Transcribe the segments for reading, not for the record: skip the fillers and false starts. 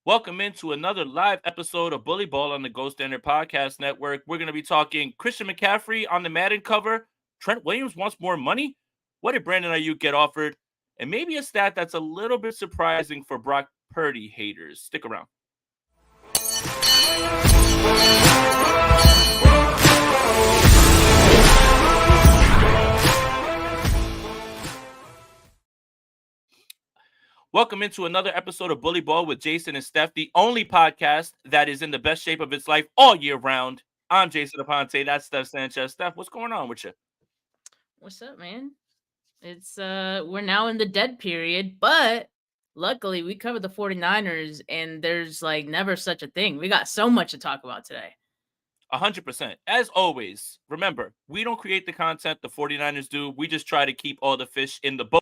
Welcome into another live episode of Bully Ball on the Gold Standard Podcast Network. We're going to be talking Christian McCaffrey on the Madden cover. Trent Williams wants more money. What did Brandon Aiyuk get offered? And maybe a stat that's a little bit surprising for Brock Purdy haters. Stick around. Welcome into another episode of Bully Ball with Jason and Steph, the only podcast that is in the best shape of its life all year round. I'm Jason Aponte. That's Steph Sanchez. Steph, what's going on with you? What's up, man? It's we're now in the dead period, but luckily we covered the 49ers and there's like never such a thing. We got so much to talk about today. 100%. As always, remember, we don't create the content, the 49ers do. We just try to keep all the fish in the boat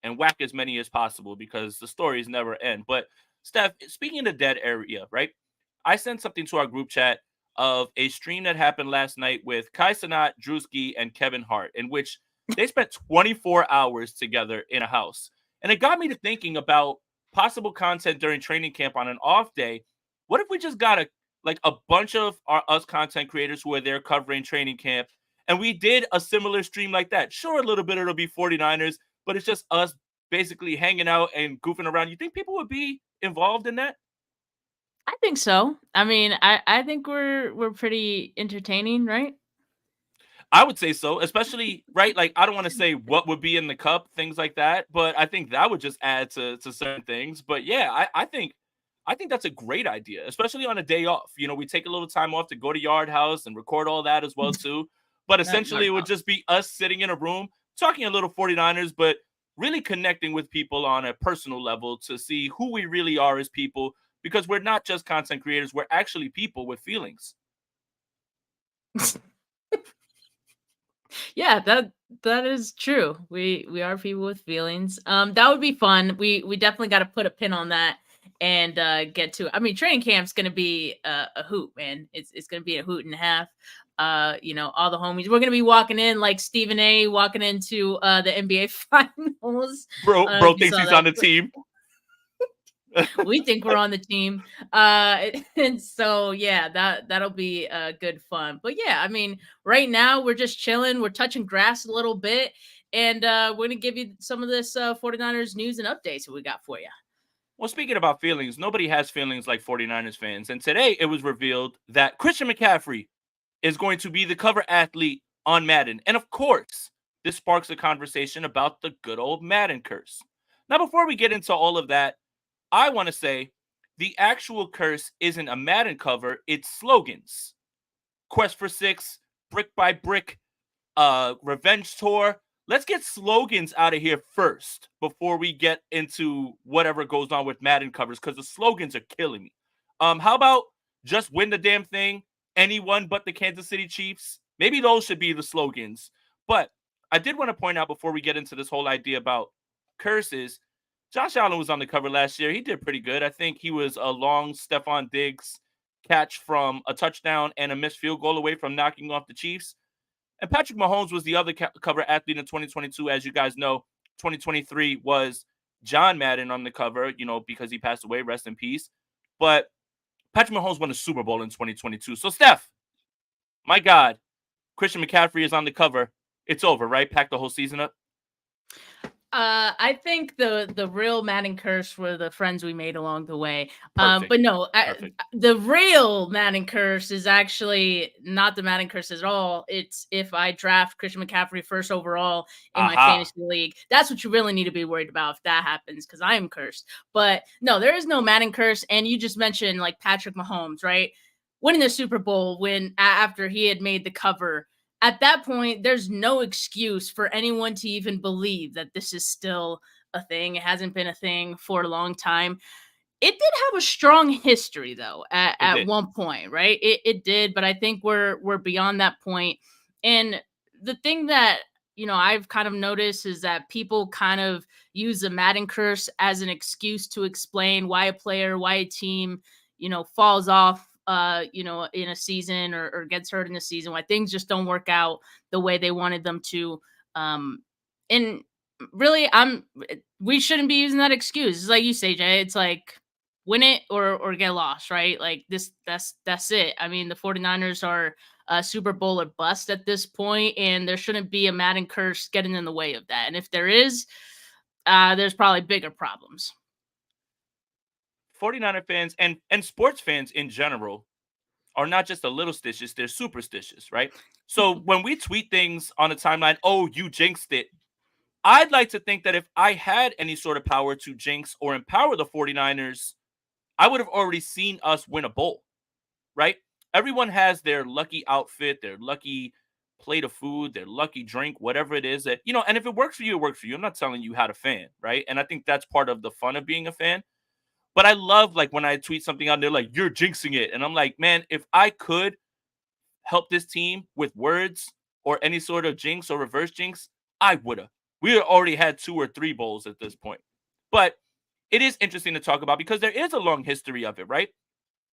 and whack as many as possible because the stories never end. But, Steph, speaking of the dead area, right? I sent something to our group chat of a stream that happened last night with Kai Sanat, Drewski, and Kevin Hart, in which they spent 24 hours together in a house. And it got me to thinking about possible content during training camp on an off day. What if we just got a bunch of us content creators who are there covering training camp, and we did a similar stream like that? Sure, a little bit it'll be 49ers, but it's just us basically hanging out and goofing around. You think people would be involved in that? I think so. I mean, I think we're pretty entertaining, right? I would say so, especially right. Like, I don't want to say what would be in the cup, things like that, but I think that would just add to certain things. But yeah, I think that's a great idea, especially on a day off. We take a little time off to go to Yard House and record all that as well too. But Not essentially, yard it would house. just be us sitting in a room talking a little 49ers, but really connecting with people on a personal level to see who we really are as people, because we're not just content creators, we're actually people with feelings. Yeah, that is true. We are people with feelings. That would be fun. We definitely got to put a pin on that and get to it. I mean, training camp's gonna be a hoot, man. It's gonna be a hoot and a half. All the homies. We're gonna be walking in like Stephen A. walking into the NBA finals. If Bro you thinks saw he's that. on the team. We think we're on the team. And so yeah, that'll be good fun. But yeah, I mean, right now we're just chilling, we're touching grass a little bit, and we're gonna give you some of this 49ers news and updates that we got for you. Well, speaking about feelings, nobody has feelings like 49ers fans. And today it was revealed that Christian McCaffrey is going to be the cover athlete on Madden. And of course, this sparks a conversation about the good old Madden curse. Now, before we get into all of that, I want to say the actual curse isn't a Madden cover, it's slogans. Quest for Six, Brick by Brick, Revenge Tour. Let's get slogans out of here first before we get into whatever goes on with Madden covers, because the slogans are killing me. How about just win the damn thing? Anyone but the Kansas City Chiefs? Maybe those should be the slogans. But I did want to point out before we get into this whole idea about curses, Josh Allen was on the cover last year. He did pretty good. I think he was a long Stephon Diggs catch from a touchdown and a missed field goal away from knocking off the Chiefs. And Patrick Mahomes was the other cover athlete in 2022. As you guys know, 2023 was John Madden on the cover, because he passed away, rest in peace. But Patrick Mahomes won a Super Bowl in 2022. So, Steph, my God, Christian McCaffrey is on the cover. It's over, right? Pack the whole season up. I think the real Madden curse were the friends we made along the way. Perfect. But no, Perfect. the real Madden curse is actually not the Madden curse at all. It's if I draft Christian McCaffrey first overall in my Aha. fantasy league. That's what you really need to be worried about if that happens, because I am cursed. But no, there is no Madden curse. And you just mentioned like Patrick Mahomes, right? Winning the Super Bowl after he had made the cover, at that point, there's no excuse for anyone to even believe that this is still a thing. It hasn't been a thing for a long time. It did have a strong history though It at did. one point, right? It did, but I think we're beyond that point. And the thing that I've kind of noticed is that people kind of use the Madden curse as an excuse to explain why a player, why a team, falls off in a season or gets hurt in a season, why things just don't work out the way they wanted them to. And really we shouldn't be using that excuse. It's like you say, Jay, it's like win it or get lost, right? Like that's it. I mean, the 49ers are a Super Bowl or bust at this point, and there shouldn't be a Madden curse getting in the way of that. And if there is, there's probably bigger problems. 49er fans and sports fans in general are not just a little stitious, they're superstitious, right? So when we tweet things on the timeline, oh, you jinxed it. I'd like to think that if I had any sort of power to jinx or empower the 49ers, I would have already seen us win a bowl, right? Everyone has their lucky outfit, their lucky plate of food, their lucky drink, whatever it is that, and if it works for you, it works for you. I'm not telling you how to fan, right? And I think that's part of the fun of being a fan. But I love like when I tweet something out there like you're jinxing it. And I'm like, man, if I could help this team with words or any sort of jinx or reverse jinx, I would have. We already had 2 or 3 bowls at this point. But it is interesting to talk about because there is a long history of it, right?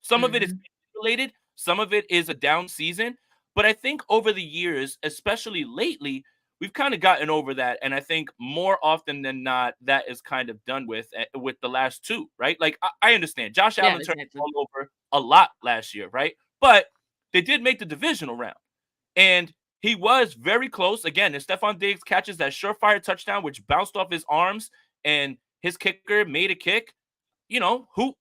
Some of it is related, some of it is a down season. But I think over the years, especially lately, we've kind of gotten over that. And I think more often than not, that is kind of done with the last 2, right? Like, I understand. Josh Yeah, Allen turned the exactly. ball over a lot last year, right? But they did make the divisional round. And he was very close. Again, if Stephon Diggs catches that surefire touchdown, which bounced off his arms, and his kicker made a kick, who's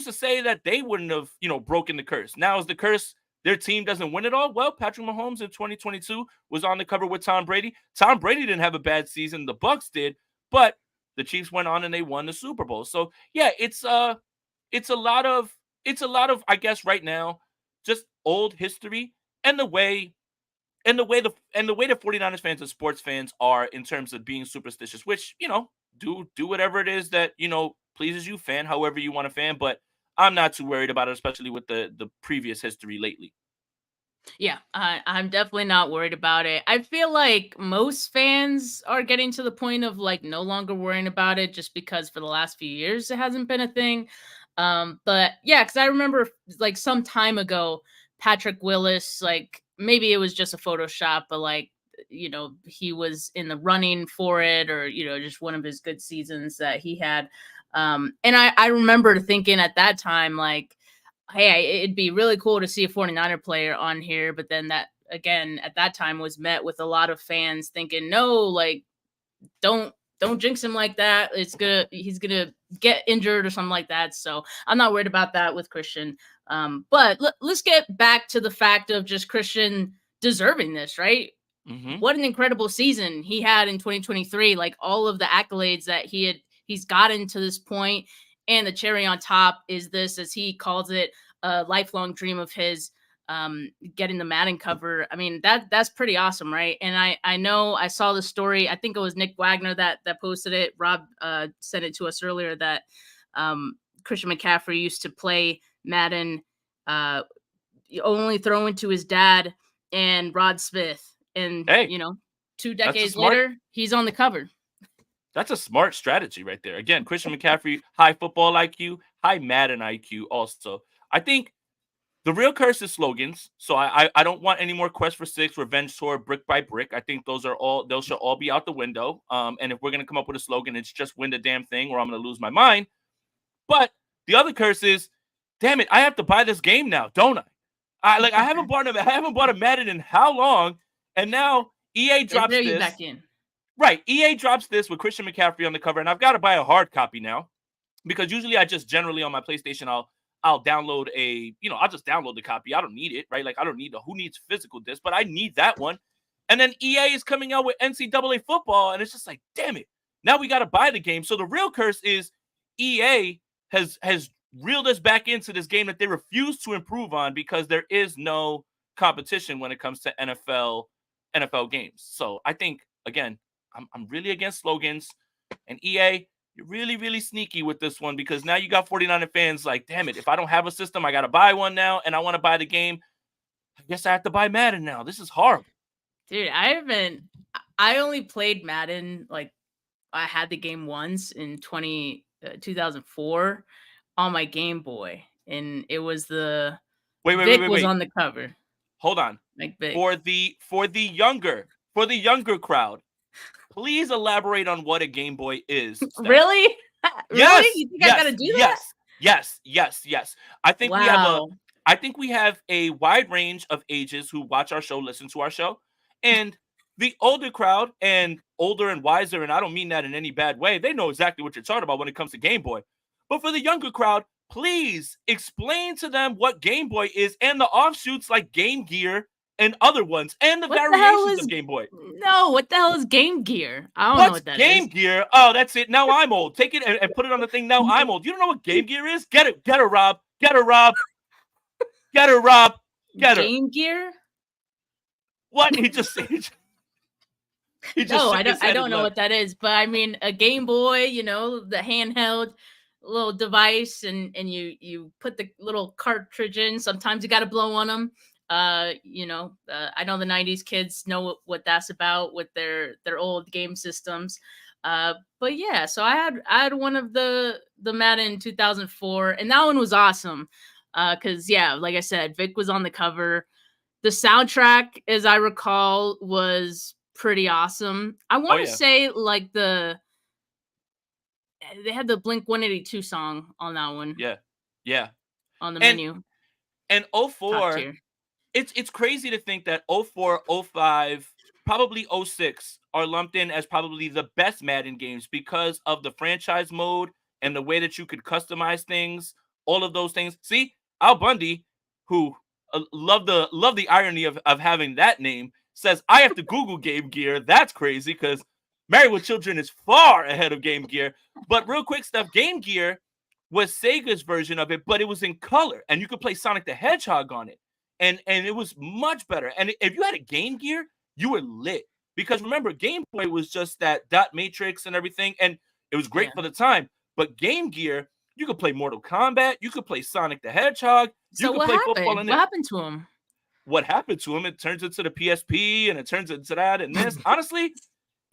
to say that they wouldn't have, broken the curse? Now, is the curse their team doesn't win it all? Well, Patrick Mahomes in 2022 was on the cover with Tom Brady. Tom Brady didn't have a bad season. The Bucs did, but the Chiefs went on and they won the Super Bowl. So yeah, it's a lot of I guess right now just old history and the way the 49ers fans and sports fans are in terms of being superstitious, which, do whatever it is that, pleases you, fan however you want to fan, but I'm not too worried about it, especially with the previous history lately. Yeah, I'm definitely not worried about it. I feel like most fans are getting to the point of like no longer worrying about it just because for the last few years it hasn't been a thing. But yeah, because I remember like some time ago, Patrick Willis, like maybe it was just a Photoshop, but like he was in the running for it, or just one of his good seasons that he had. And I remember thinking at that time like, hey, it'd be really cool to see a 49er player on here. But then that, again, at that time was met with a lot of fans thinking, no, like, don't jinx him like that. He's gonna get injured or something like that. So I'm not worried about that with Christian. But let's get back to the fact of just Christian deserving this, right? Mm-hmm. What an incredible season he had in 2023. Like all of the accolades that he's gotten to this point. And the cherry on top is this, as he calls it, a lifelong dream of his, getting the Madden cover. I mean, that's pretty awesome, right? And I know I saw the story. I think it was Nick Wagner that posted it. Rob sent it to us earlier that Christian McCaffrey used to play Madden, only throwing to his dad and Rod Smith. And Hey, 2 that's a decades smart later, he's on the cover. that's a smart strategy right there. Again, Christian McCaffrey, high football IQ, high Madden IQ also. I think the real curse is slogans. So I don't want any more Quest for Six, Revenge Tour, Brick by Brick. I think those should all be out the window. And if we're gonna come up with a slogan, it's just win the damn thing, or I'm gonna lose my mind. But the other curse is, damn it, I have to buy this game now, don't I? I haven't bought a Madden in how long, and now EA They drops throw you this. back in. Right, EA drops this with Christian McCaffrey on the cover, and I've got to buy a hard copy now because usually I just generally on my PlayStation I'll download I'll just download the copy. I don't need it, right? Like I don't need who needs physical disc, but I need that one. And then EA is coming out with NCAA football, and it's just like, damn it, now we got to buy the game. So the real curse is EA has reeled us back into this game that they refuse to improve on because there is no competition when it comes to NFL games. So I think again, I'm really against slogans, and EA, you're really, really sneaky with this one because now you got 49er fans like, damn it, if I don't have a system, I got to buy one now, and I want to buy the game. I guess I have to buy Madden now. This is horrible. Dude, I only played Madden, like, I had the game once in 2004 on my Game Boy, and it was the Vic was Wait. on the cover. Hold on. Like Vic. For the younger crowd, please elaborate on what a Game Boy is. Steph. Really? Really? Yes, You think I gotta yes, do that? yes, yes, yes, yes. Wow. I think we have a wide range of ages who watch our show, listen to our show, and the older crowd and older and wiser, and I don't mean that in any bad way. They know exactly what you're talking about when it comes to Game Boy. But for the younger crowd, please explain to them what Game Boy is and the offshoots like Game Gear and other ones and the What the hell variations of is Game Boy. no? What the hell is Game Gear? I don't know What's what that Game is. Gear? Oh, that's it. Now I'm old. Take it and put it on the thing. Now I'm old. You don't know what Game Gear is? Get it. Get her, Rob. Get her, Rob. Get her, Rob. Get her. Game Gear? What? He just No, shook his I head don't and know left. what that is. But I mean, a Game Boy, the handheld little device, and you put the little cartridge in. Sometimes you got to blow on them. I know the '90s kids know what that's about with their old game systems. But yeah, so I had one of the Madden 2004, and that one was awesome. Because yeah, like I said, Vic was on the cover. The soundtrack, as I recall, was pretty awesome. I Oh want to yeah. say like they had the Blink 182 song on that one Yeah. Yeah. on the And menu. and Top 04, tier. it's crazy to think that 04, 05, probably 06 are lumped in as probably the best Madden games because of the franchise mode and the way that you could customize things, all of those things. See, Al Bundy, who love the irony of having that name, says I have to Google Game Gear. That's crazy because Married with Children is far ahead of Game Gear. But real quick stuff, Game Gear was Sega's version of it, but it was in color, and you could play Sonic the Hedgehog on it, and it was much better. And if you had a Game Gear, you were lit because remember, Game Boy was just that dot matrix and everything, and it was great Yeah. for the time. But Game Gear, you could play Mortal Kombat, you could play Sonic the Hedgehog, you So could what play football happened? in What it. happened to him? What happened to him? It turns into the PSP, and it turns into that and this. Honestly,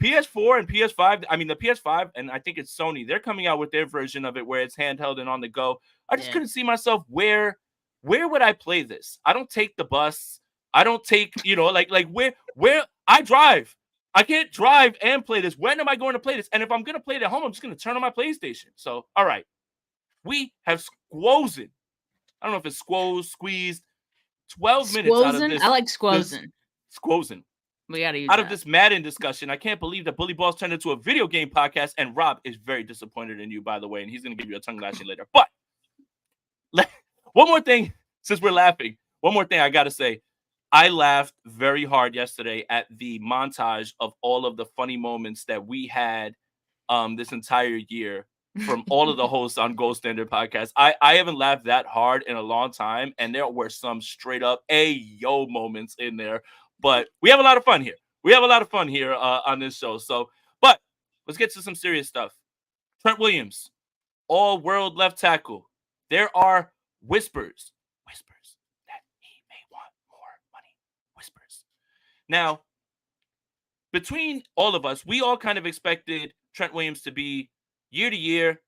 PS4 and PS5, I mean the PS5, and I think it's Sony, they're coming out with their version of it where it's handheld and on the go. I just Yeah. couldn't see myself where would I play this? I don't take the bus. I don't take, like where I drive. I can't drive and play this. When am I going to play this? And if I'm going to play it at home, I'm just going to turn on my PlayStation. So, all right. We have squozen. I don't know if it's squeezed 12 minutes out of Squozen? this I like this squozen. squozen. We gotta use Out of that. this Madden discussion, I can't believe that Bully Balls turned into a video game podcast, and Rob is very disappointed in you, by the way, and he's going to give you a tongue lashing later. But one more thing, since we're laughing, one more thing I got to say. I laughed very hard yesterday at the montage of all of the funny moments that we had this entire year from all of the hosts on Gold Standard Podcast. I haven't laughed that hard in a long time, and there were some straight up ayo moments in there. But we have a lot of fun here. We have a lot of fun here on this show. So, but let's get to some serious stuff. Trent Williams, all-world left tackle. There are whispers that he may want more money. Whispers. Now, between all of us, we all kind of expected Trent Williams to be year to year,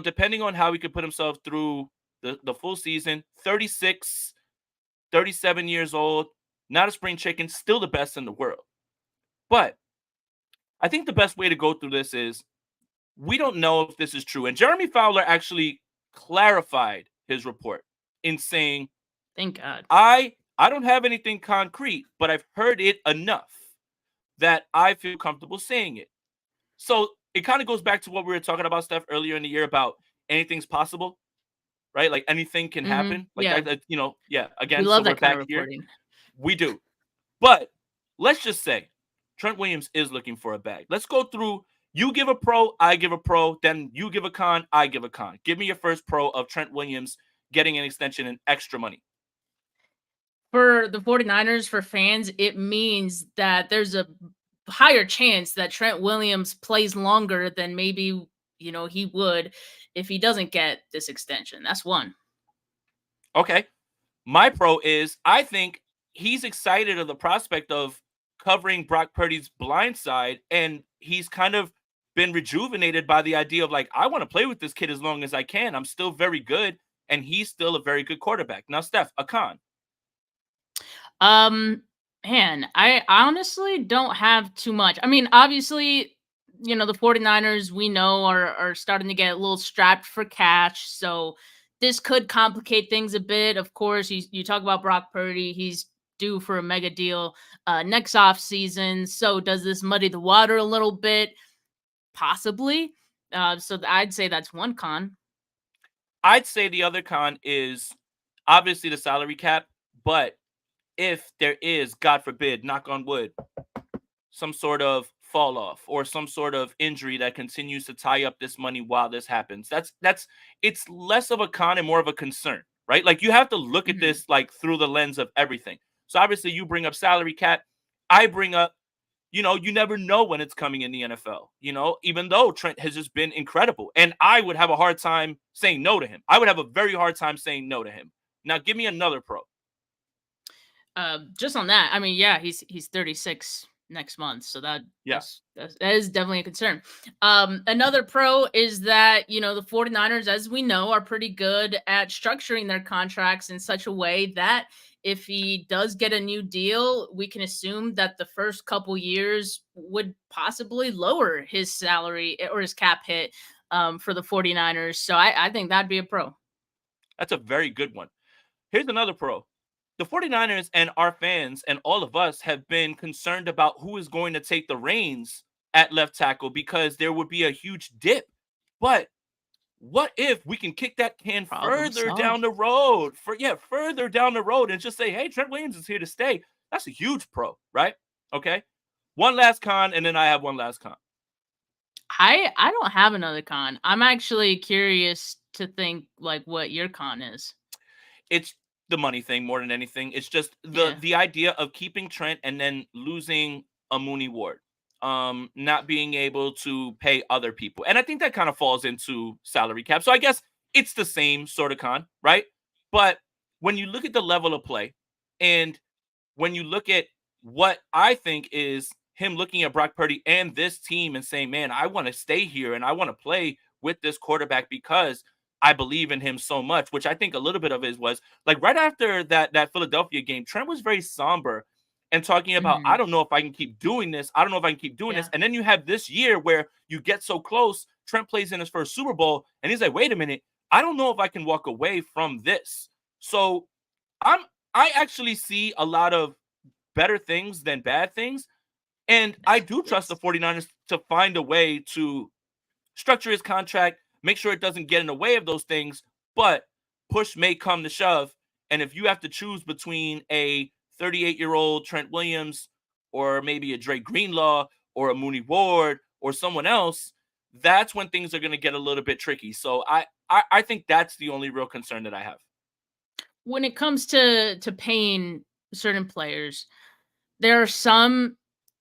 depending on how he could put himself through the full season, 36, 37 years old, not a spring chicken, still the best in the world. But I think the best way to go through this is we don't know if this is true. And Jeremy Fowler actually clarified his report in saying, Thank God. I don't have anything concrete, but I've heard it enough that I feel comfortable saying it. So it kind of goes back to what we were talking about, Steph, earlier in the year about anything's possible, right? Like anything can happen. Like Yeah. yeah. Again, We love so we're that kind back of here. reporting. We do. But let's just say Trent Williams is looking for a bag. Let's go through. You give a pro, I give a pro. Then you give a con, I give a con. Give me your first pro of Trent Williams getting an extension and extra money. For the 49ers, for fans, it means that there's a higher chance that Trent Williams plays longer than maybe, he would if he doesn't get this extension. That's one. Okay. My pro is I think he's excited of the prospect of covering Brock Purdy's blind side, and he's kind of been rejuvenated by the idea of like, I want to play with this kid as long as I can. I'm still very good, and he's still a very good quarterback. Now, Steph, a con. Man, I honestly don't have too much. I mean, obviously, the 49ers, we know, are starting to get a little strapped for cash. So this could complicate things a bit. Of course, you talk about Brock Purdy. He's due for a mega deal next off season. So does this muddy the water a little bit? Possibly. So I'd say that's one con. I'd say the other con is obviously the salary cap, but if there is, God forbid, knock on wood, some sort of fall off or some sort of injury that continues to tie up this money while this happens, that's it's less of a con and more of a concern, right? Like you have to look at Mhm. this like through the lens of everything. So obviously you bring up salary cap, I bring up, you never know when it's coming in the NFL, even though Trent has just been incredible. And I would have a hard time saying no to him. I would have a very hard time saying no to him. Now, give me another pro. Just on that, I mean, yeah, he's 36 next month, so Yeah. that is definitely a concern. Another pro is that the 49ers, as we know, are pretty good at structuring their contracts in such a way that if he does get a new deal, we can assume that the first couple years would possibly lower his salary or his cap hit for the 49ers. So I think that'd be a pro. That's a very good one. Here's another pro. The 49ers and our fans and all of us have been concerned about who is going to take the reins at left tackle because there would be a huge dip. But what if we can kick that can Problem further down solved. the road? Further down the road and just say, hey, Trent Williams is here to stay. That's a huge pro, right? Okay. One last con, and then I have one last con. I don't have another con. I'm actually curious to think like what your con is. It's the money thing more than anything. It's just the Yeah. the idea of keeping Trent and then losing a Mooney Ward, not being able to pay other people, and I think that kind of falls into salary cap. So I guess it's the same sort of con, right? But when you look at the level of play, and when you look at what I think is him looking at Brock Purdy and this team and saying, man, I want to stay here and I want to play with this quarterback because I believe in him so much, which I think a little bit of it was like right after that Philadelphia game, Trent was very somber and talking about, I Mhm. don't know if I can keep doing this. I don't know if I can keep doing this. Yeah. And then you have this year where you get so close. Trent plays in his first Super Bowl and he's like, wait a minute, I don't know if I can walk away from this. So I'm I actually see a lot of better things than bad things. And I do trust the Yes. 49ers to find a way to structure his contract, make sure it doesn't get in the way of those things, but push may come to shove. And if you have to choose between a 38-year-old Trent Williams or maybe a Dre Greenlaw or a Mooney Ward or someone else, that's when things are going to get a little bit tricky. So I think that's the only real concern that I have. When it comes to paying certain players, there are some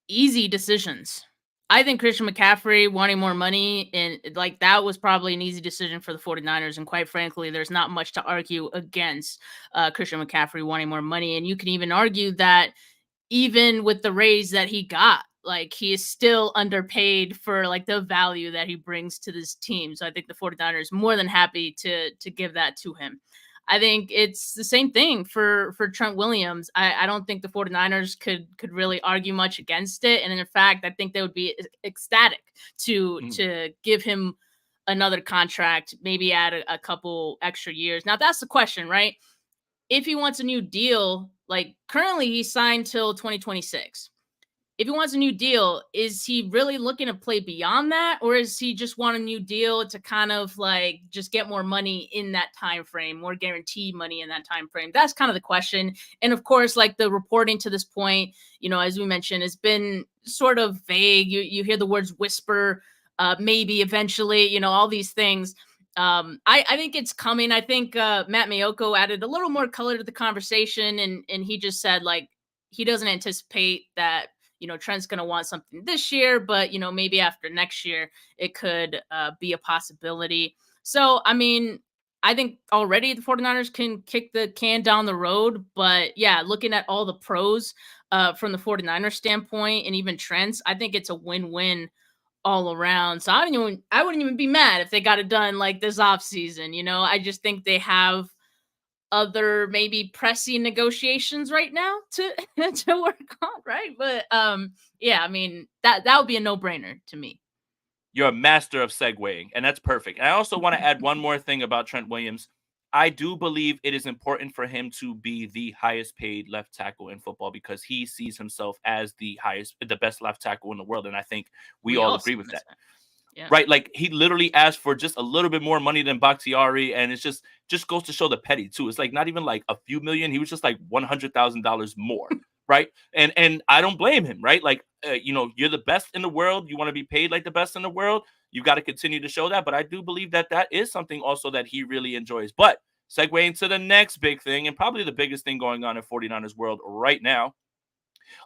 easy decisions. I think Christian McCaffrey wanting more money and like that was probably an easy decision for the 49ers. And quite frankly, there's not much to argue against Christian McCaffrey wanting more money. And you can even argue that even with the raise that he got, like he is still underpaid for like the value that he brings to this team. So I think the 49ers more than happy to give that to him. I think it's the same thing for Trent Williams. I don't think the 49ers could really argue much against it. And in fact, I think they would be ecstatic Mm. to give him another contract, maybe add a couple extra years. Now that's the question, right? If he wants a new deal, like currently he's signed till 2026. If he wants a new deal, is he really looking to play beyond that, or is he just want a new deal to kind of like just get more money in that time frame, more guaranteed money in that time frame? That's kind of the question. And of course, like the reporting to this point, as we mentioned, has been sort of vague. You hear the words whisper, maybe eventually, all these things. I think it's coming. I think Matt Mayoko added a little more color to the conversation, and he just said like he doesn't anticipate that Trent's going to want something this year, but maybe after next year it could be a possibility. So I mean, I think already the 49ers can kick the can down the road, but yeah, looking at all the pros from the 49ers standpoint and even Trent's, I think it's a win-win all around. So I wouldn't even be mad if they got it done like this off season. I just think they have other maybe pressing negotiations right now to to work on, right? But yeah, I mean that would be a no-brainer to me. You're a master of segueing, and that's perfect. And I also want to add one more thing about Trent Williams. I do believe it is important for him to be the highest paid left tackle in football because he sees himself as the best left tackle in the world. And I think we We all all agree see with him as that. that. Yeah. Right? Like he literally asked for just a little bit more money than Bakhtiari, and it's just goes to show the petty too. It's like not even like a few million. He was just like $100,000 more, right? And I don't blame him, right? Like you're the best in the world. You want to be paid like the best in the world. You got to continue to show that. But I do believe that that is something also that he really enjoys. But segueing to the next big thing, and probably the biggest thing going on in 49ers world right now,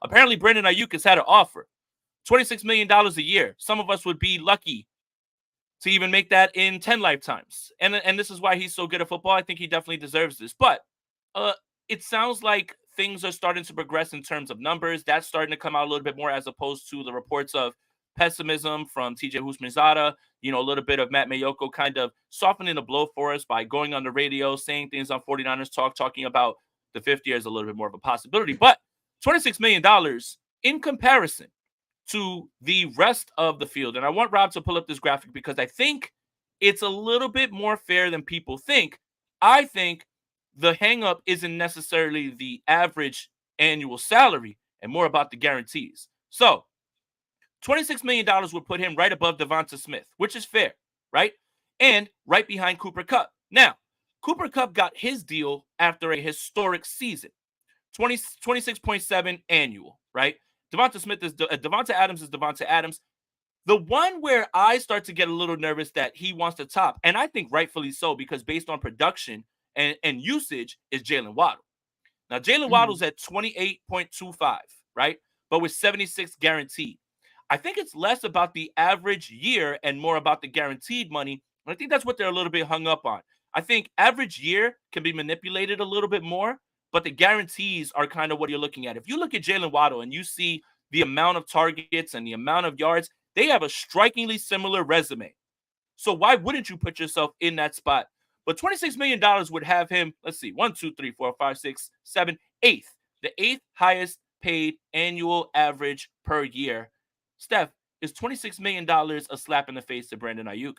apparently Brandon Aiyuk has had an offer. $26 million a year. Some of us would be lucky to even make that in 10 lifetimes. And this is why he's so good at football. I think he definitely deserves this. But it sounds like things are starting to progress in terms of numbers. That's starting to come out a little bit more as opposed to the reports of pessimism from TJ Houshmandzadeh, a little bit of Matt Mayoko kind of softening the blow for us by going on the radio, saying things on 49ers Talk, talking about the fifth year is a little bit more of a possibility. But $26 million in comparison to the rest of the field. And I want Rob to pull up this graphic because I think it's a little bit more fair than people think. I think the hang-up isn't necessarily the average annual salary and more about the guarantees. So $26 million would put him right above Devonta Smith, which is fair, right? And right behind Cooper Kupp. Now, Cooper Kupp got his deal after a historic season, 26.7 annual, right? Devonta Adams is Devonta Adams. The one where I start to get a little nervous that he wants to top, and I think rightfully so, because based on production and usage, is Jalen Waddle. Now, Jalen Waddle's at 28.25, right? But with 76 guaranteed. I think it's less about the average year and more about the guaranteed money. And I think that's what they're a little bit hung up on. I think average year can be manipulated a little bit more, but the guarantees are kind of what you're looking at. If you look at Jalen Waddle and you see the amount of targets and the amount of yards, they have a strikingly similar resume. So why wouldn't you put yourself in that spot? But $26 million would have him, let's see, 1, 2, 3, 4, 5, 6, 7, eighth. The eighth highest paid annual average per year. Steph, is $26 million a slap in the face to Brandon Aiyuk?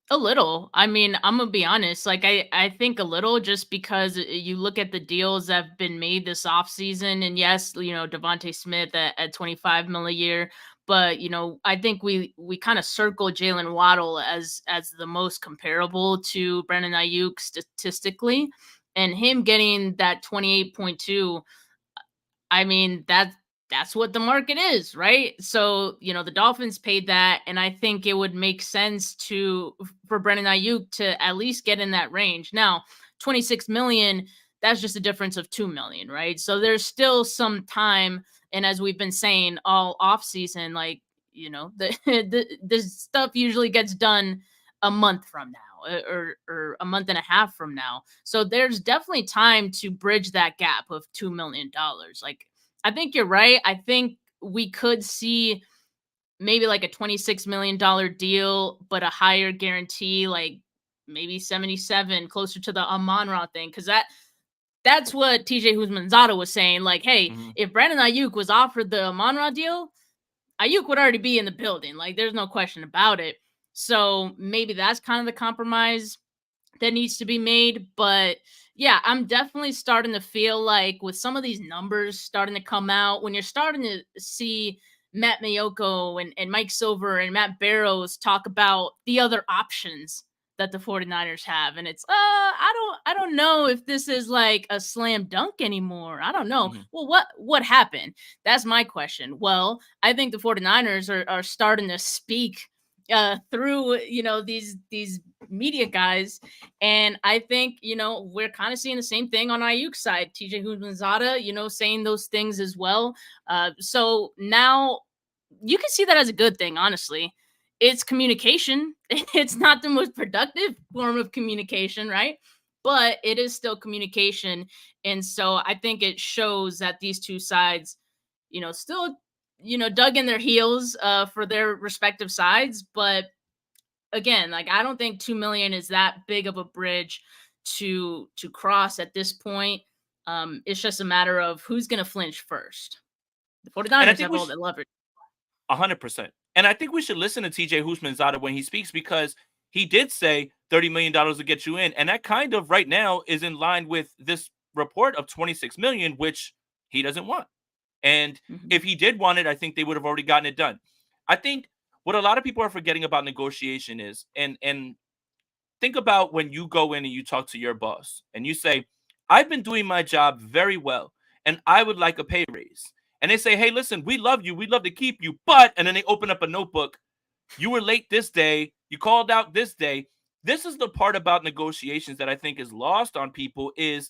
A little. I mean, I'm gonna be honest. Like, I think a little, just because you look at the deals that have been made this offseason, and yes, Devontae Smith at 25 mil a year, but I think we kind of circle Jalen Waddle as the most comparable to Brandon Aiyuk statistically, and him getting that 28.2. I mean, that's what the market is, right? So, the Dolphins paid that, and I think it would make sense for Brandon Aiyuk to at least get in that range. Now, 26 million, that's just a difference of 2 million, right? So there's still some time, and as we've been saying all off season, like, the stuff usually gets done a month from now, or a month and a half from now. So there's definitely time to bridge that gap of $2 million. Like, I think you're right. I think we could see maybe like a $26 million deal, but a higher guarantee, like maybe 77, closer to the Amon-Ra thing. Because that's what TJ Houshmandzadeh was saying. Like, hey, if Brandon Aiyuk was offered the Amon-Ra deal, Aiyuk would already be in the building. Like, there's no question about it. So maybe that's kind of the compromise that needs to be made. But yeah, I'm definitely starting to feel like with some of these numbers starting to come out, when you're starting to see Matt Mayoko and Mike Silver and Matt Barrows talk about the other options that the 49ers have, and it's I don't know if this is like a slam dunk anymore. I don't know. Well, what happened? That's my question. Well, I think the 49ers are starting to speak through these media guys, and I think we're kind of seeing the same thing on Aiyuk's side. TJ Houshmandzadeh saying those things as well. So now you can see that as a good thing. Honestly, it's communication. It's not the most productive form of communication, right? But it is still communication, and so I think it shows that these two sides still dug in their heels for their respective sides. But again, like, I don't think 2 million is that big of a bridge to cross at this point. It's just a matter of who's going to flinch first. The 49ers have all the leverage. 100%. And I think we should listen to TJ Houshmandzadeh when he speaks, because he did say $30 million to get you in. And that kind of right now is in line with this report of $26 million, which he doesn't want. And if he did want it, I think they would have already gotten it done. I think what a lot of people are forgetting about negotiation is, and think about when you go in and you talk to your boss and you say, I've been doing my job very well and I would like a pay raise. And they say, hey, listen, we love you. We'd love to keep you. But, and then they open up a notebook. You were late this day. You called out this day. This is the part about negotiations that I think is lost on people, is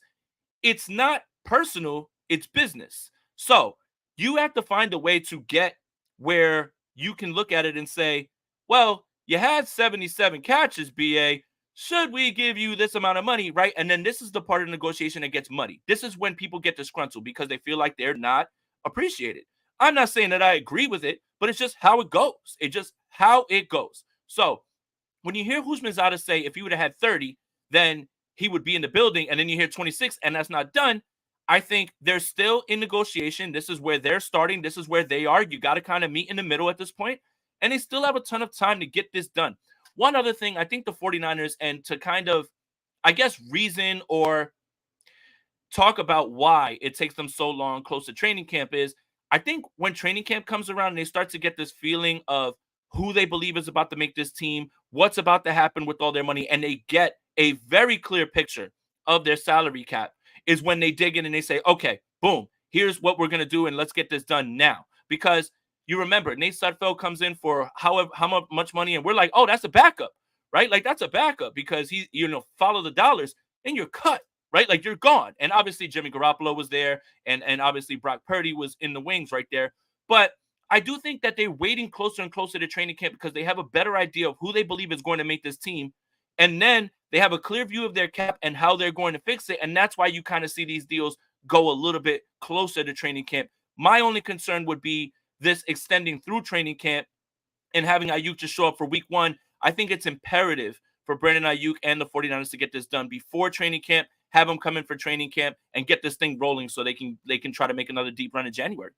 it's not personal, it's business. So you have to find a way to get where you can look at it and say, well, you had 77 catches, BA. Should we give you this amount of money, right? And then this is the part of the negotiation that gets muddy. This is when people get disgruntled because they feel like they're not appreciated. I'm not saying that I agree with it, but it's just how it goes. It's just how it goes. So when you hear Houshmandzadeh say if he would have had 30, then he would be in the building, and then you hear 26 and that's not done, I think they're still in negotiation. This is where they're starting. This is where they are. You got to kind of meet in the middle at this point, and they still have a ton of time to get this done. One other thing, I think the 49ers, and to kind of, I guess, reason or talk about why it takes them so long close to training camp, is I think when training camp comes around and they start to get this feeling of who they believe is about to make this team, what's about to happen with all their money, and they get a very clear picture of their salary cap, is when they dig in and they say, okay, boom, here's what we're going to do, and let's get this done now. Because you remember, Nate Sudfeld comes in for how much money, and we're like, oh, that's a backup, right? Like, that's a backup because he, follow the dollars, and you're cut, right? Like, you're gone. And obviously Jimmy Garoppolo was there, and obviously Brock Purdy was in the wings right there. But I do think that they're waiting closer and closer to training camp because they have a better idea of who they believe is going to make this team. And then they have a clear view of their cap and how they're going to fix it. And that's why you kind of see these deals go a little bit closer to training camp. My only concern would be this extending through training camp and having Aiyuk just show up for week 1. I think it's imperative for Brandon Aiyuk and the 49ers to get this done before training camp, have them come in for training camp and get this thing rolling so they can try to make another deep run in January.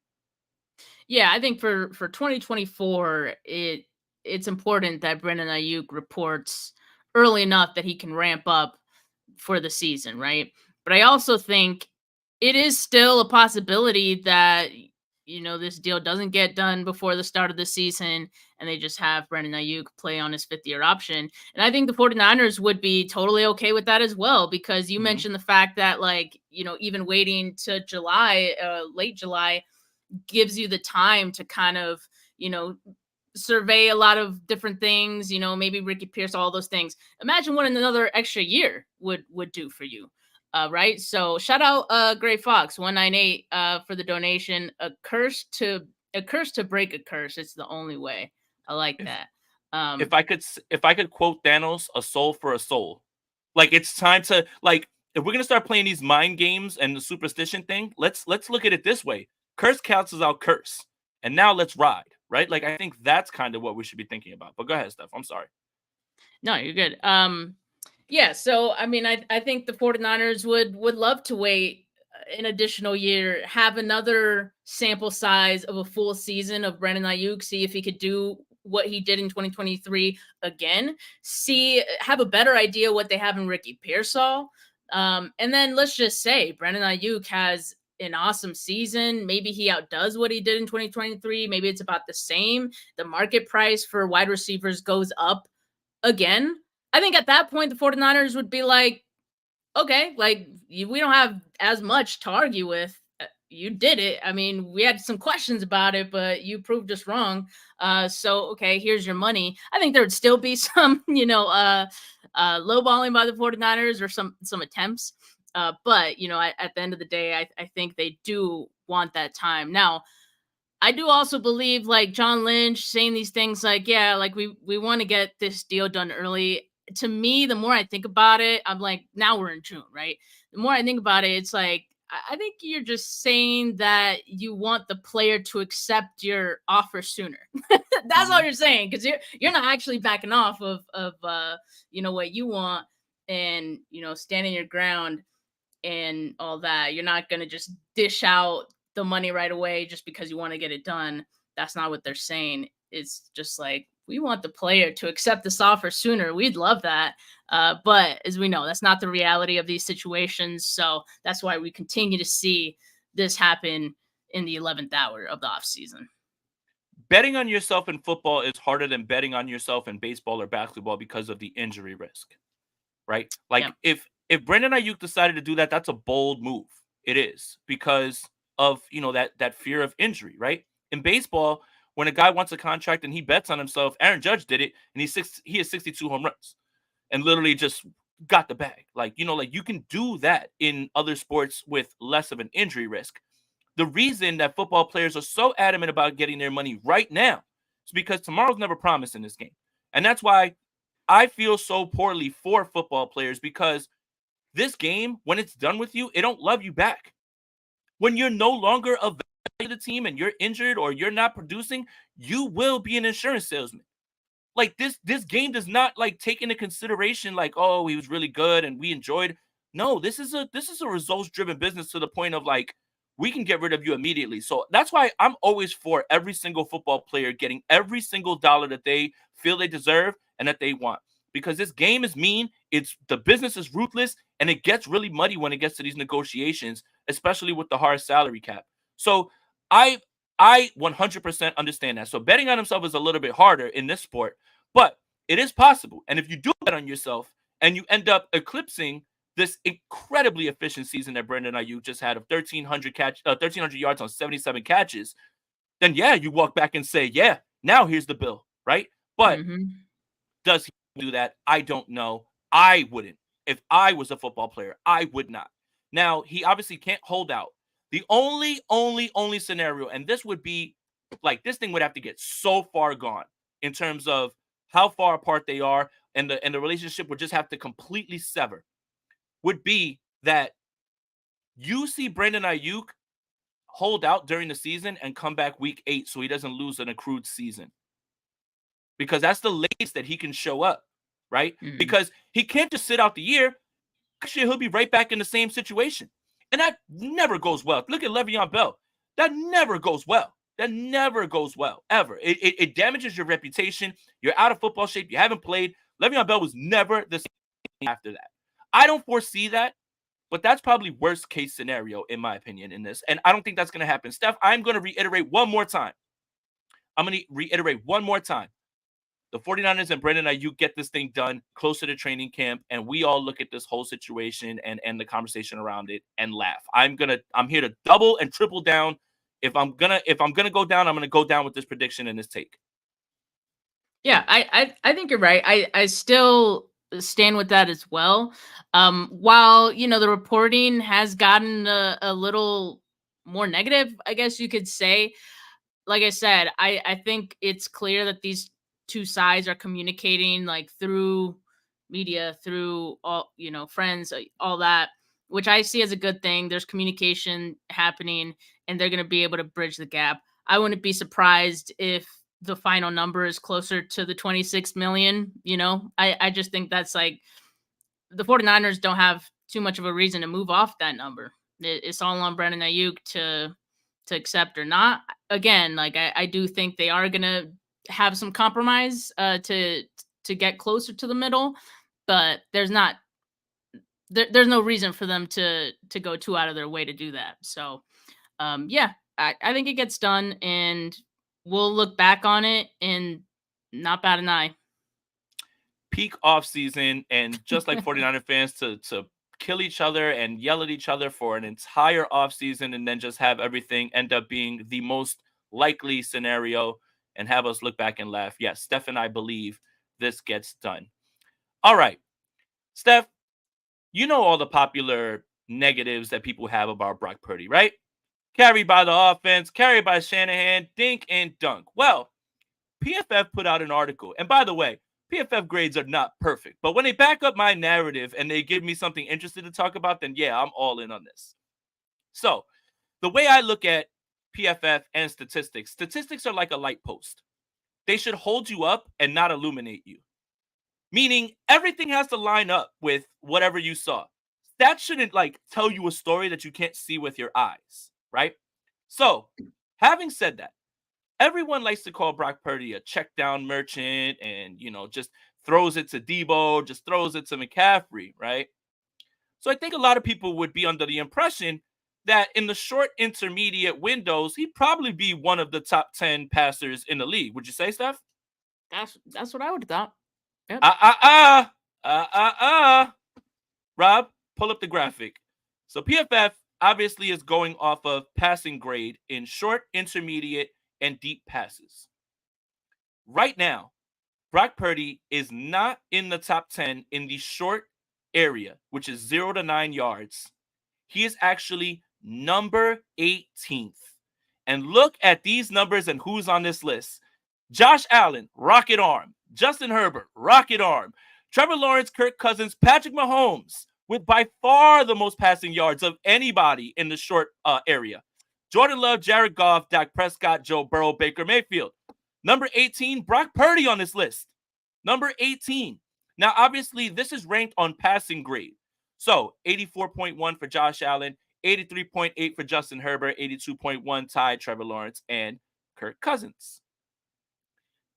Yeah, I think for 2024, it's important that Brandon Aiyuk reports early enough that he can ramp up for the season, right? But I also think it is still a possibility that, this deal doesn't get done before the start of the season and they just have Brandon Aiyuk play on his 5th-year option. And I think the 49ers would be totally okay with that as well, because you mentioned the fact that, even waiting to July, late July, gives you the time to kind of, survey a lot of different things, maybe Ricky Pierce, all those things. Imagine what another extra year would do for you. Right. So shout out Gray Fox 198 for the donation. A curse to break a curse. It's the only way. I like that. If I could quote Thanos, a soul for a soul. Like, it's time to, like, if we're gonna start playing these mind games and the superstition thing, let's look at it this way. Curse cancels out curse. And now let's ride, right? Like, I think that's kind of what we should be thinking about. But go ahead, Steph. I'm sorry. No, you're good. Yeah, so I mean, I think the 49ers would love to wait an additional year, have another sample size of a full season of Brandon Aiyuk, see if he could do what he did in 2023 again, have a better idea what they have in Ricky Pearsall. And then let's just say Brandon Aiyuk has an awesome season. Maybe he outdoes what he did in 2023. Maybe it's about the same. The market price for wide receivers goes up again. I think at that point, the 49ers would be like, okay, like, we don't have as much to argue with. You did it. I mean, we had some questions about it, but you proved us wrong. So, okay, here's your money. I think there would still be some, lowballing by the 49ers or some attempts. But, at the end of the day, I think they do want that time. Now, I do also believe, like, John Lynch saying these things like, yeah, like, we want to get this deal done early. To me, the more I think about it, I'm like, now we're in June, right? The more I think about it, it's like, I think you're just saying that you want the player to accept your offer sooner. That's all you're saying, because you're not actually backing off of what you want and, standing your ground and all that. You're not going to just dish out the money right away just because you want to get it done. that's not what they're saying. It's just like, we want the player to accept this offer sooner. We'd love that. But as we know, that's not the reality of these situations. So that's why we continue to see this happen in the 11th hour of the offseason. Betting on yourself in football is harder than betting on yourself in baseball or basketball because of the injury risk, right? Like Yeah. if Brandon Aiyuk decided to do that, that's a bold move. It is because of that fear of injury, right? In baseball, when a guy wants a contract and he bets on himself, Aaron Judge did it, and he has 62 home runs and literally just got the bag. Like you can do that in other sports with less of an injury risk. The reason that football players are so adamant about getting their money right now is because tomorrow's never promised in this game. And that's why I feel so poorly for football players, because this game, when it's done with you, it don't love you back. When you're no longer a value to the team and you're injured or you're not producing, you will be an insurance salesman. Like this game does not like take into consideration like, oh, he was really good and we enjoyed. No, this is a results driven business to the point of like, we can get rid of you immediately. So that's why I'm always for every single football player getting every single dollar that they feel they deserve and that they want. Because this game is mean, the business is ruthless, and it gets really muddy when it gets to these negotiations, especially with the hard salary cap. So I 100% understand that. So betting on himself is a little bit harder in this sport, but it is possible. And if you do bet on yourself and you end up eclipsing this incredibly efficient season that Brandon Aiyuk just had of 1,300 yards on 77 catches, then yeah, you walk back and say, yeah, now here's the bill, right? But does he do that? I don't know. I wouldn't. If I was a football player, I would not. Now, he obviously can't hold out. The only scenario, and this would be like, this thing would have to get so far gone in terms of how far apart they are, and the relationship would just have to completely sever, would be that you see Brandon Aiyuk hold out during the season and come back week 8 so he doesn't lose an accrued season. Because that's the latest that he can show up, right? Because he can't just sit out the year. Actually, he'll be right back in the same situation. And that never goes well. Look at Le'Veon Bell. That never goes well. That never goes well, ever. It damages your reputation. You're out of football shape. You haven't played. Le'Veon Bell was never the same after that. I don't foresee that, but that's probably worst case scenario, in my opinion, in this. And I don't think that's going to happen. Steph, I'm going to reiterate one more time. The 49ers and Brandon Aiyuk get this thing done closer to training camp, and we all look at this whole situation and the conversation around it and laugh. I'm here to double and triple down. If I'm gonna go down, I'm gonna go down with this prediction and this take. Yeah, I think you're right. I still stand with that as well. While the reporting has gotten a little more negative, I guess you could say. Like I said, I think it's clear that these two sides are communicating like through media, through all friends, all that, which I see as a good thing. There's communication happening, and they're going to be able to bridge the gap. I wouldn't be surprised if the final number is closer to the 26 million. I just think that's like, the 49ers don't have too much of a reason to move off that number. It's all on Brandon Aiyuk to accept or not. Again, like I do think they are gonna have some compromise to get closer to the middle, but there's no reason for them to go too out of their way to do that. So yeah, I think it gets done, and we'll look back on it and not bat an eye. Peak off season, and just like 49er fans to kill each other and yell at each other for an entire offseason, and then just have everything end up being the most likely scenario and have us look back and laugh. Yes, Steph and I believe this gets done. All right, Steph, you know all the popular negatives that people have about Brock Purdy, right? Carried by the offense, carried by Shanahan, dink and dunk. Well, PFF put out an article, and by the way, PFF grades are not perfect, but when they back up my narrative and they give me something interesting to talk about, then yeah, I'm all in on this. So the way I look at PFF and statistics are like a light post. They should hold you up and not illuminate you. Meaning everything has to line up with whatever you saw. That shouldn't like tell you a story that you can't see with your eyes, right? So having said that, Everyone likes to call Brock Purdy a check down merchant and, just throws it to Debo, just throws it to McCaffrey, right? So I think a lot of people would be under the impression that in the short intermediate windows, he'd probably be one of the top 10 passers in the league. Would you say, Steph? That's what I would have thought. Yep. Rob, pull up the graphic. So PFF obviously is going off of passing grade in short, intermediate, and deep passes. Right now, Brock Purdy is not in the top 10 in the short area, which is 0 to 9 yards. He is actually number 18th. And look at these numbers and who's on this list. Josh Allen, rocket arm. Justin Herbert, rocket arm. Trevor Lawrence, Kirk Cousins, Patrick Mahomes, with by far the most passing yards of anybody in the short area. Jordan Love, Jared Goff, Dak Prescott, Joe Burrow, Baker Mayfield. Number 18, Brock Purdy on this list. Number 18. Now, obviously, this is ranked on passing grade. So, 84.1 for Josh Allen, 83.8 for Justin Herbert, 82.1 tied Trevor Lawrence and Kirk Cousins.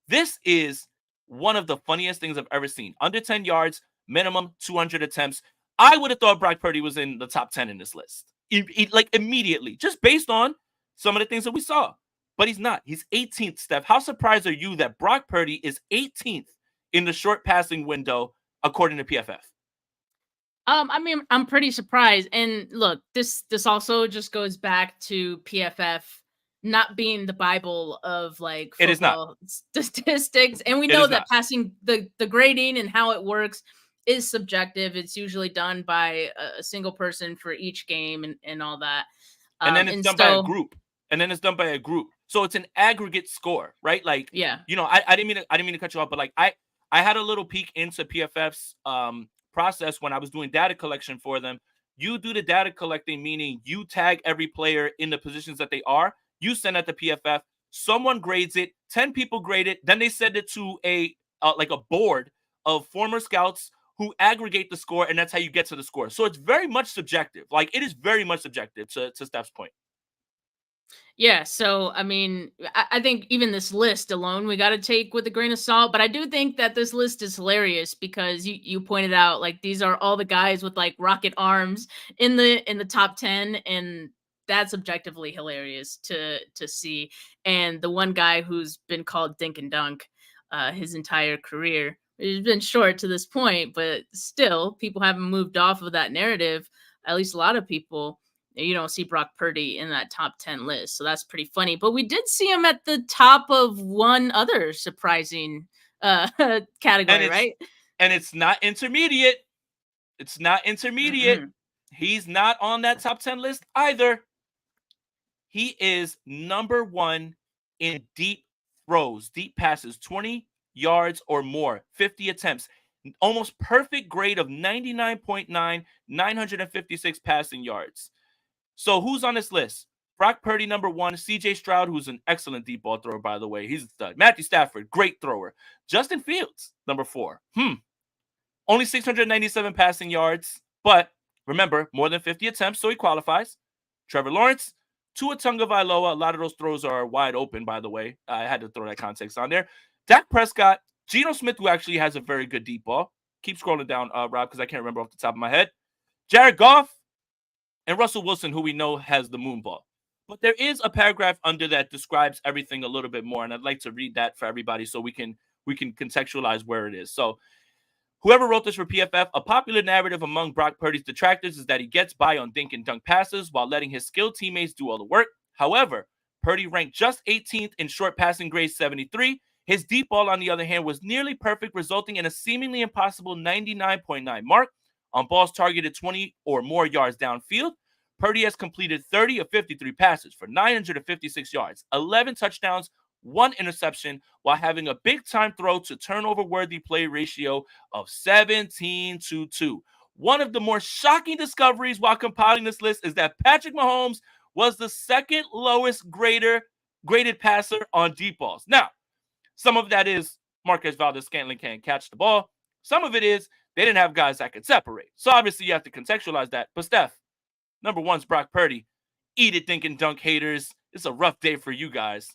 This is one of the funniest things I've ever seen. Under 10 yards, minimum 200 attempts. I would have thought Brock Purdy was in the top 10 in this list. Like immediately, just based on some of the things that we saw. But he's not. He's 18th, Steph. How surprised are you that Brock Purdy is 18th in the short passing window, according to PFF? I mean, I'm pretty surprised. And look, this also just goes back to PFF not being the Bible of like football It is not. Statistics. And we know that passing the grading and how it works is subjective. It's usually done by a single person for each game and all that. And then it's done by a group. So it's an aggregate score, right? Like, yeah. I didn't mean to cut you off, but like I had a little peek into PFF's process when I was doing data collection for them. You do the data collecting, meaning you tag every player in the positions that they are. You send it to PFF. Someone grades it. 10 people grade it. Then they send it to a board of former scouts who aggregate the score, and that's how you get to the score. So it's very much subjective. Like, it is very much subjective, to Steph's point. Yeah, so, I mean, I think even this list alone, we got to take with a grain of salt. But I do think that this list is hilarious because you pointed out, like, these are all the guys with, like, rocket arms in the top 10. And that's objectively hilarious to see. And the one guy who's been called Dink and Dunk his entire career, it's been short to this point, but still, people haven't moved off of that narrative. At least a lot of people. You don't see Brock Purdy in that top 10 list. So that's pretty funny. But we did see him at the top of one other surprising category, right? And it's not intermediate. It's not intermediate. Mm-hmm. He's not on that top 10 list either. He is number 1 in deep throws, deep passes, 20 yards or more, 50 attempts. Almost perfect grade of 99.9, 956 passing yards. So who's on this list? Brock Purdy, number 1. CJ Stroud, who's an excellent deep ball thrower, by the way. He's a stud. Matthew Stafford, great thrower. Justin Fields, number 4. Only 697 passing yards. But remember, more than 50 attempts, so he qualifies. Trevor Lawrence, Tua Tagovailoa. A lot of those throws are wide open, by the way. I had to throw that context on there. Dak Prescott, Geno Smith, who actually has a very good deep ball. Keep scrolling down, Rob, because I can't remember off the top of my head. Jared Goff, and Russell Wilson, who we know has the moon ball. But there is a paragraph under that describes everything a little bit more, and I'd like to read that for everybody so we can contextualize where it is. So whoever wrote this for PFF, a popular narrative among Brock Purdy's detractors is that he gets by on dink and dunk passes while letting his skilled teammates do all the work. However, Purdy ranked just 18th in short passing grade 73. His deep ball, on the other hand, was nearly perfect, resulting in a seemingly impossible 99.9 mark. On balls targeted 20 or more yards downfield, Purdy has completed 30 of 53 passes for 956 yards, 11 touchdowns, 1 interception, while having a big-time throw to turnover-worthy play ratio of 17-2. One of the more shocking discoveries while compiling this list is that Patrick Mahomes was the second lowest graded passer on deep balls. Now, some of that is Marquez Valdes-Scantling can't catch the ball. Some of it is they didn't have guys that could separate. So obviously you have to contextualize that. But Steph, number 1's Brock Purdy. Eat it, dink and dunk haters. it's a rough day for you guys.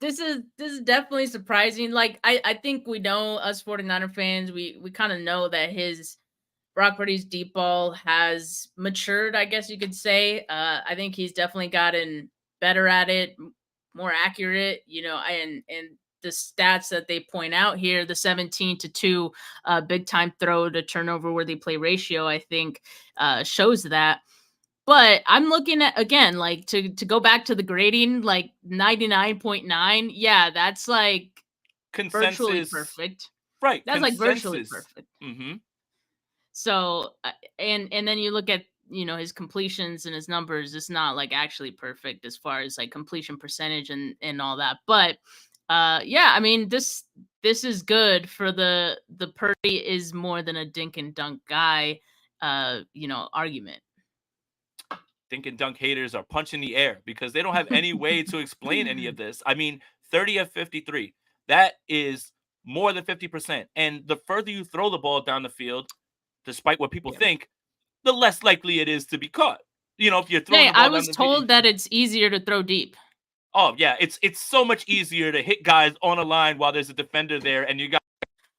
This is definitely surprising. Like I think we know, us 49er fans, we kind of know that his Brock Purdy's deep ball has matured, I guess you could say. I think he's definitely gotten better at it, more accurate, and the stats that they point out here, the 17-2 big time throw to turnover worthy play ratio, I think shows that. But I'm looking at, again, like, to go back to the grading, like 99.9. Yeah, that's like virtually Consensus, perfect. right? That's like virtually Consensus. perfect. Mm-hmm. So, and then you look at, his completions and his numbers. It's not like actually perfect as far as like completion percentage and all that. But yeah, I mean, this is good for the Purdy is more than a dink and dunk guy argument. Dink and dunk haters are punching the air because they don't have any way to explain any of this. I mean, 30 of 53. That is more than 50%. And the further you throw the ball down the field, despite what people Yeah. think, the less likely it is to be caught. If you're throwing Hey, the I ball down was the field. told that it's easier to throw deep. Oh, yeah. It's so much easier to hit guys on a line while there's a defender there and you got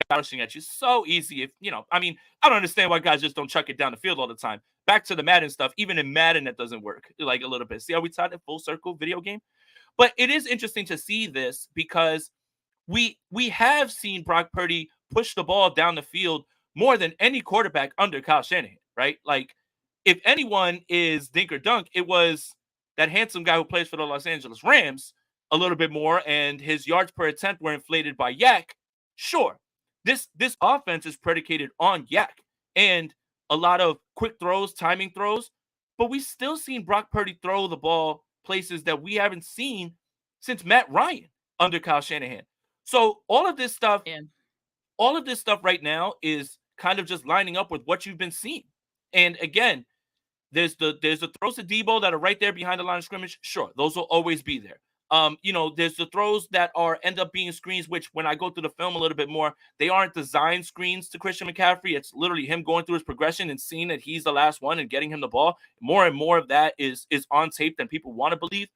rushing at you. So easy. I mean, I don't understand why guys just don't chuck it down the field all the time. Back to the Madden stuff. Even in Madden, that doesn't work like a little bit. See how we tied it full circle video game? But it is interesting to see this because we have seen Brock Purdy push the ball down the field more than any quarterback under Kyle Shanahan, right? Like, if anyone is dink or dunk, it was that handsome guy who plays for the Los Angeles Rams a little bit more, and his yards per attempt were inflated by Yak. Sure, this offense is predicated on Yak and a lot of quick throws, timing throws, but we still seen Brock Purdy throw the ball places that we haven't seen since Matt Ryan under Kyle Shanahan. So all of this stuff Yeah. right now is kind of just lining up with what you've been seeing. And again, there's the throws to Debo that are right there behind the line of scrimmage. Sure, those will always be there. There's the throws that end up being screens, which when I go through the film a little bit more, they aren't designed screens to Christian McCaffrey. It's literally him going through his progression and seeing that he's the last one and getting him the ball. More and more of that is on tape than people want to believe.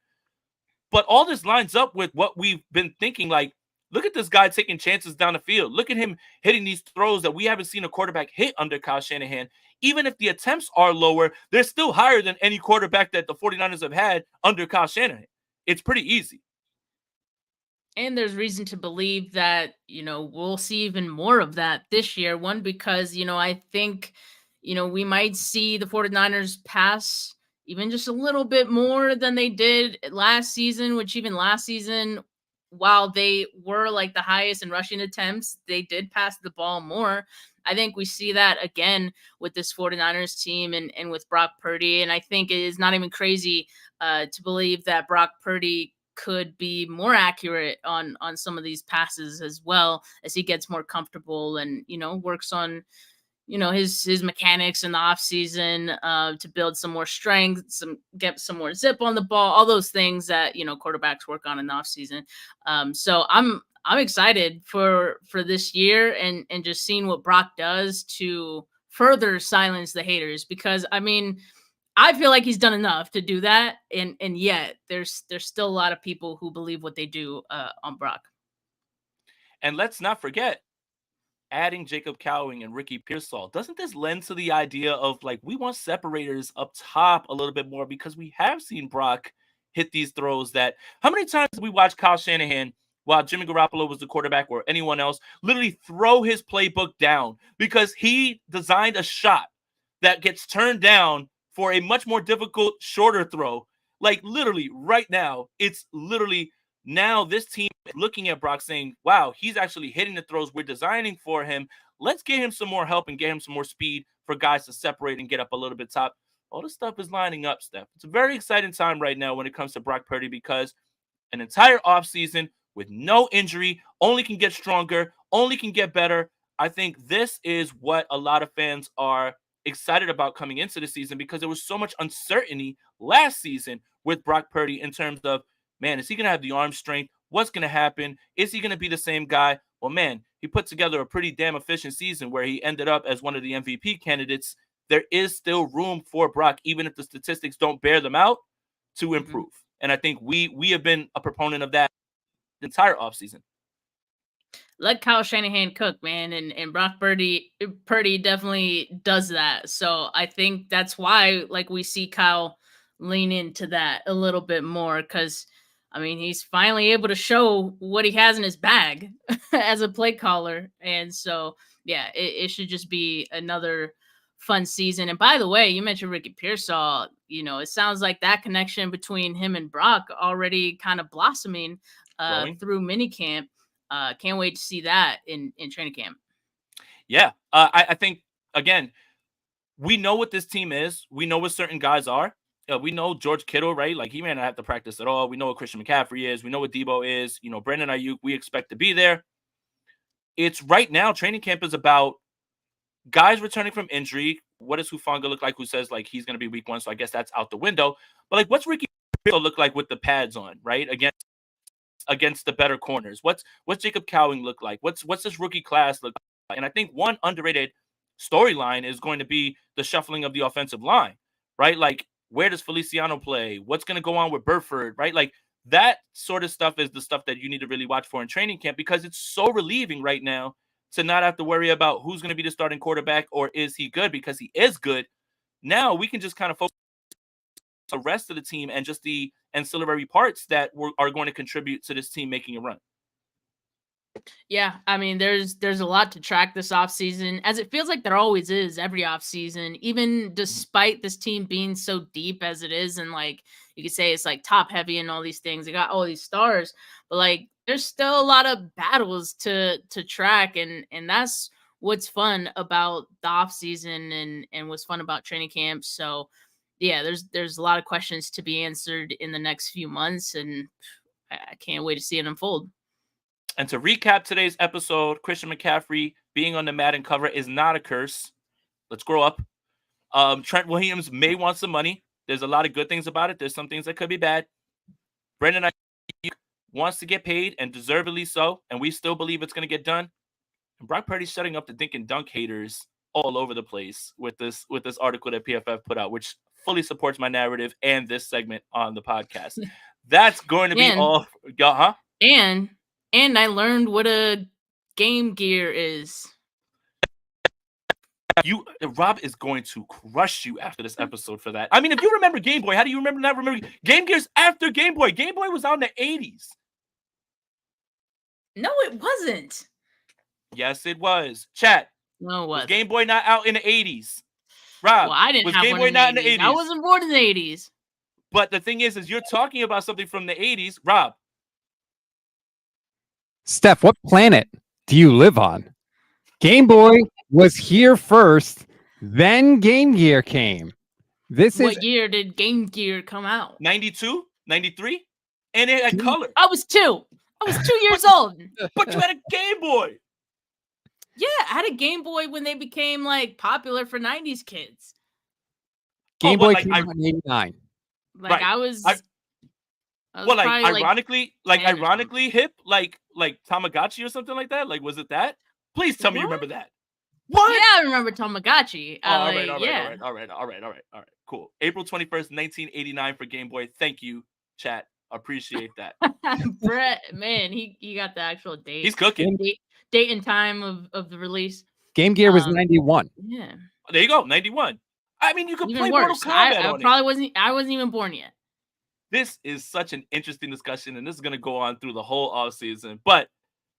But all this lines up with what we've been thinking. Like, look at this guy taking chances down the field. Look at him hitting these throws that we haven't seen a quarterback hit under Kyle Shanahan. Even if the attempts are lower, they're still higher than any quarterback that the 49ers have had under Kyle Shanahan. It's pretty easy. And there's reason to believe that, we'll see even more of that this year. One, because, I think, we might see the 49ers pass even just a little bit more than they did last season, which even last season, while they were like the highest in rushing attempts, they did pass the ball more. I think we see that again with this 49ers team and with Brock Purdy. And I think it is not even crazy to believe that Brock Purdy could be more accurate on some of these passes as well as he gets more comfortable and works on his mechanics in the off season to build some more strength, get some more zip on the ball, all those things that quarterbacks work on in the off season. So I'm excited for this year and just seeing what Brock does to further silence the haters, because I mean, I feel like he's done enough to do that, and yet there's still a lot of people who believe what they do on Brock. And let's not forget, adding Jacob Cowing and Ricky Pearsall, doesn't this lend to the idea of like we want separators up top a little bit more, because we have seen Brock hit these throws that how many times did we watch Kyle Shanahan while Jimmy Garoppolo was the quarterback or anyone else literally throw his playbook down because he designed a shot that gets turned down for a much more difficult, shorter throw. Like literally right now, it's literally now this team looking at Brock saying, wow, he's actually hitting the throws we're designing for him. Let's get him some more help and get him some more speed for guys to separate and get up a little bit top. All this stuff is lining up, Steph. It's a very exciting time right now when it comes to Brock Purdy, because an entire offseason with no injury, only can get stronger, only can get better. I think this is what a lot of fans are excited about coming into the season, because there was so much uncertainty last season with Brock Purdy in terms of, man, is he going to have the arm strength? What's going to happen? Is he going to be the same guy? Well, man, he put together a pretty damn efficient season where he ended up as one of the MVP candidates. There is still room for Brock, even if the statistics don't bear them out, to improve. And I think we have been a proponent of that the entire offseason. Let Kyle Shanahan cook, man, and Brock Purdy definitely does that. So I think that's why like we see Kyle lean into that a little bit more because I mean he's finally able to show what he has in his bag as a play caller. And so yeah, it should just be another fun season. And by the way, you mentioned Ricky Pearsall, it sounds like that connection between him and Brock already kind of blossoming through minicamp. Can't wait to see that in training camp. Yeah. I think, again, we know what this team is. We know what certain guys are. We know George Kittle, right? Like, he may not have to practice at all. We know what Christian McCaffrey is. We know what Debo is. Brandon Aiyuk, we expect to be there. It's right now, training camp is about guys returning from injury. What does Hufanga look like? Who says, like, he's going to be week 1, so I guess that's out the window. But, like, what's Ricky look like with the pads on, right? Against the better corners. What's Jacob Cowing look like? What's this rookie class look like? And I think one underrated storyline is going to be the shuffling of the offensive line, right? Like, where does Feliciano play? What's going to go on with Burford, right? Like, that sort of stuff is the stuff that you need to really watch for in training camp because it's so relieving right now to not have to worry about who's going to be the starting quarterback or is he good, because he is good. Now we can just kind of focus on the rest of the team and just the ancillary parts that are going to contribute to this team making a run. Yeah, I mean, there's a lot to track this offseason, as it feels like there always is every offseason, even despite this team being so deep as it is. And like you could say it's like top heavy and all these things. They got all these stars, but like there's still a lot of battles to track. And that's what's fun about the offseason and what's fun about training camp. So yeah, there's a lot of questions to be answered in the next few months, and I can't wait to see it unfold. And to recap today's episode, Christian McCaffrey being on the Madden cover is not a curse. Let's grow up. Trent Williams may want some money. There's a lot of good things about it. There's some things that could be bad. Brandon Aiyuk wants to get paid, and deservedly so, and we still believe it's going to get done. And Brock Purdy's shutting up the dink and dunk haters all over the place with this article that PFF put out, which fully supports my narrative and this segment on the podcast. That's going to be all. And I learned what a Game Gear is. Rob is going to crush you after this episode for that. I mean, if you remember Game Boy, how do you remember Game Gear's after Game Boy? Game Boy was out in the 80s. No, it wasn't. Yes, it was. Chat. No, it wasn't. Was Game Boy not out in the 80s? Rob, well, I didn't have Game Boy not in the 80s. I wasn't born in the 80s. But the thing is you're talking about something from the 80s. Rob. Steph, what planet do you live on? Game Boy was here first, then Game Gear came. What year did Game Gear come out? 92? 93? And it had color. I was 2 years old. But you had a Game Boy. Yeah, I had a Game Boy when they became like popular for 90s kids. Game Boy came out in 89. Like right. I was ironically hip, like Tamagotchi or something like that. Like, was it that? Please tell me you remember that. What? Yeah, I remember Tamagotchi. All right. Cool. April 21st, 1989 for Game Boy. Thank you, chat. Appreciate that. Brett, man, he got the actual date. He's cooking. Date and time of the release. Game Gear was 91. Yeah. There you go, 91. I mean, you could Even play worse. Mortal Kombat on I wasn't even born yet. This is such an interesting discussion, and this is going to go on through the whole offseason. But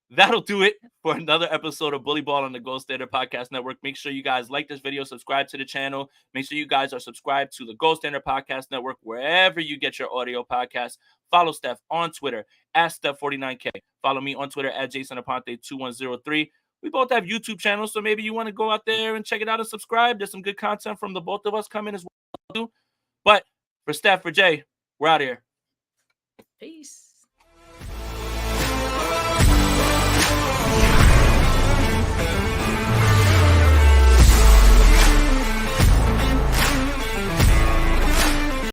that'll do it for another episode of Bully Ball on the Gold Standard Podcast Network. Make sure you guys like this video, subscribe to the channel. Make sure you guys are subscribed to the Gold Standard Podcast Network wherever you get your audio podcasts. Follow Steph on Twitter at Steph49K. Follow me on Twitter at JasonAponte2103. We both have YouTube channels, so maybe you want to go out there and check it out and subscribe. There's some good content from the both of us coming as well. But for Steph, for Jay, we're out of here. Peace.